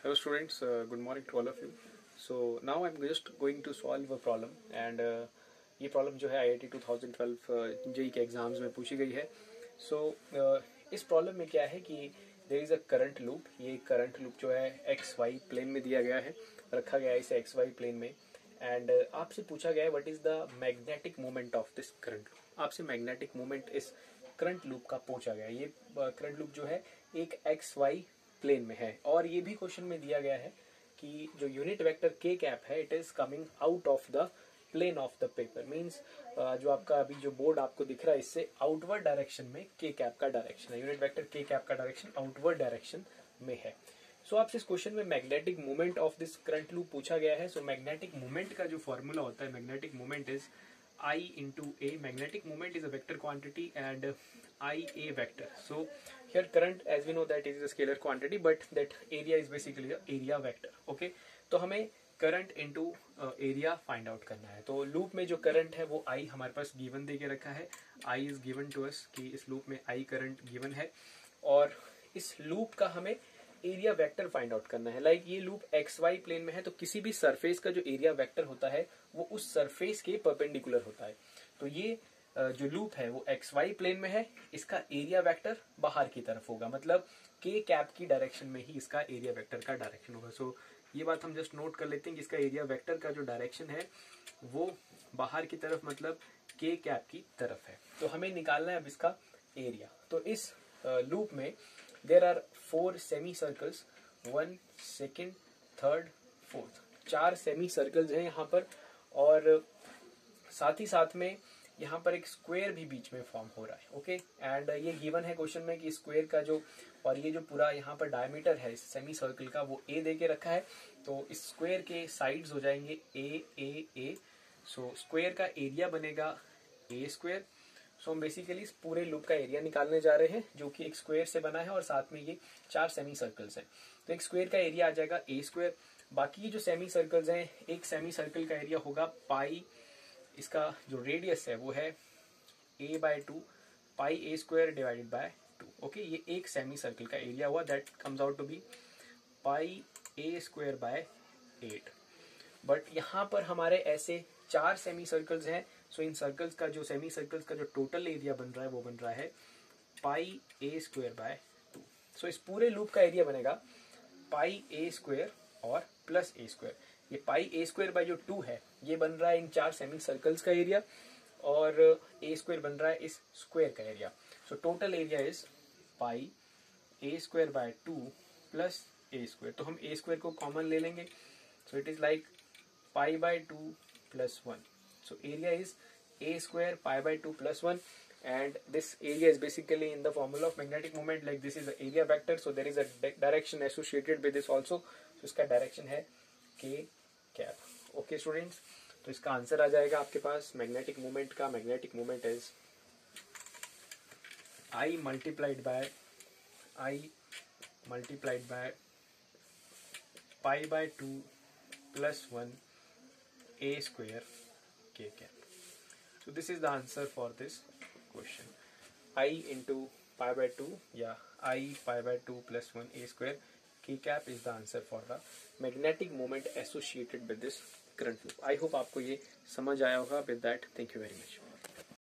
Hello students, good morning to all of you. So now I'm just going to solve a problem and ये problem जो है IIT 2012 JEE के exams में पूछी गई है. So इस प्रॉब्लम में क्या है कि there is a current loop. ये करंट लूप जो है एक्स वाई प्लेन में दिया गया है, रखा गया है इसे एक्स वाई प्लेन में. एंड आपसे पूछा गया है what is the magnetic moment of this current loop. आपसे मैग्नेटिक मोमेंट इस करंट लूप का पूछा गया है. ये करंट लूप जो है एक एक्स वाई प्लेन में है और ये भी क्वेश्चन में दिया गया है कि जो यूनिट वेक्टर के कैप है it is coming out of the plane of the paper. Means जो आपका अभी जो बोर्ड आपको दिख रहा है इससे आउटवर्ड डायरेक्शन में के कैप का डायरेक्शन है. यूनिट वेक्टर के कैप का डायरेक्शन आउटवर्ड डायरेक्शन में है. सो आपसे इस क्वेश्चन में magnetic moment of this current loop पूछा गया है. सो मैग्नेटिक मोमेंट का जो फॉर्मूला होता है, magnetic moment is I into A. Magnetic moment is a vector quantity and IA vector. So here current, as we know that it is a scalar quantity, but that area is basically a area vector. Okay, तो हमें current into area find out करना है. तो loop में जो current है वो I हमारे पास गिवन दे के रखा है. I is given to us कि इस लूप में I करंट गिवन है और इस लूप का हमें एरिया वेक्टर फाइंड आउट करना है. लाइक ये लूप एक्स वाई प्लेन में है तो किसी भी सरफेस का जो एरिया वेक्टर होता है वो उस सरफेस के परपेंडिकुलर होता है. तो ये जो लूप है वो एक्स वाई प्लेन में है, इसका एरिया वेक्टर बाहर की तरफ होगा, मतलब के कैप की डायरेक्शन में ही इसका एरिया वेक्टर का डायरेक्शन होगा. सो ये बात हम जस्ट नोट कर लेते हैं कि इसका एरिया वेक्टर का जो डायरेक्शन है वो बाहर की तरफ, मतलब के कैप की तरफ है. तो हमें निकालना है अब इसका एरिया. तो इस लूप में there are 4 semi circles, 1, 2, 3, 4. 4 semi circles हैं यहाँ पर और साथ ही साथ में यहाँ पर एक स्क्वायर भी बीच में फॉर्म हो रहा है. ओके, एंड ये गिवन है क्वेश्चन में कि स्क्वायर का जो और ये जो पूरा यहाँ पर डायमीटर है इस सेमी सर्कल का वो ए दे के रखा है. तो इस स्क्वायर के साइड्स हो जाएंगे ए ए ए. सो स्क्वायर का एरिया बनेगा ए स्क्वायर. सो हम बेसिकली इस पूरे लूप का एरिया निकालने जा रहे हैं जो कि एक स्क्वायर से बना है और साथ में ये 4 सेमी सर्कल्स हैं. तो एक स्क्वायर का एरिया आ जाएगा ए स्क्वायर. बाकी ये जो सेमी सर्कल्स हैं, एक सेमी सर्कल का एरिया होगा पाई, इसका जो रेडियस है वो है a/2 pi a square divided by 2. Okay, ये एक सेमी सर्कल का एरिया हुआ, that comes out to be pi a square by 8. But यहाँ पर हमारे ऐसे 4 सेमी सर्कल्स हैं. सो इन सर्कल्स का जो सेमी सर्कल्स का जो टोटल एरिया बन रहा है वो बन रहा है पाई ए स्क्वायर बाय 2. सो इस पूरे लूप का एरिया बनेगा पाई ए स्क्वायर और प्लस ए स्क्वायर. ये पाई ए स्क्वायर बाय जो 2 है ये बन रहा है इन 4 सेमी सर्कल्स का एरिया और ए स्क्वायर बन रहा है इस स्क्वायर का area. So total area is pi a square bye 2 plus A square. तो हम ए स्क्वायर को कॉमन ले लेंगे. So it is like pi by 2 plus 1. So area is a square pi by 2 plus 1 and this area is basically in the formula of magnetic moment, like this is the area vector. So there is a direction associated with this also. So इसका direction है k cap. Okay students, तो इसका answer आ जाएगा आपके पास magnetic moment का. magnetic moment is I multiplied by pi by 2 plus 1 a square k cap. So this is the answer for this question. I into pi by 2 या I pi by 2 plus 1 a square k cap is the answer for the magnetic moment associated with this current loop. I hope आपको ये समझ आया होगा. With that, thank you very much.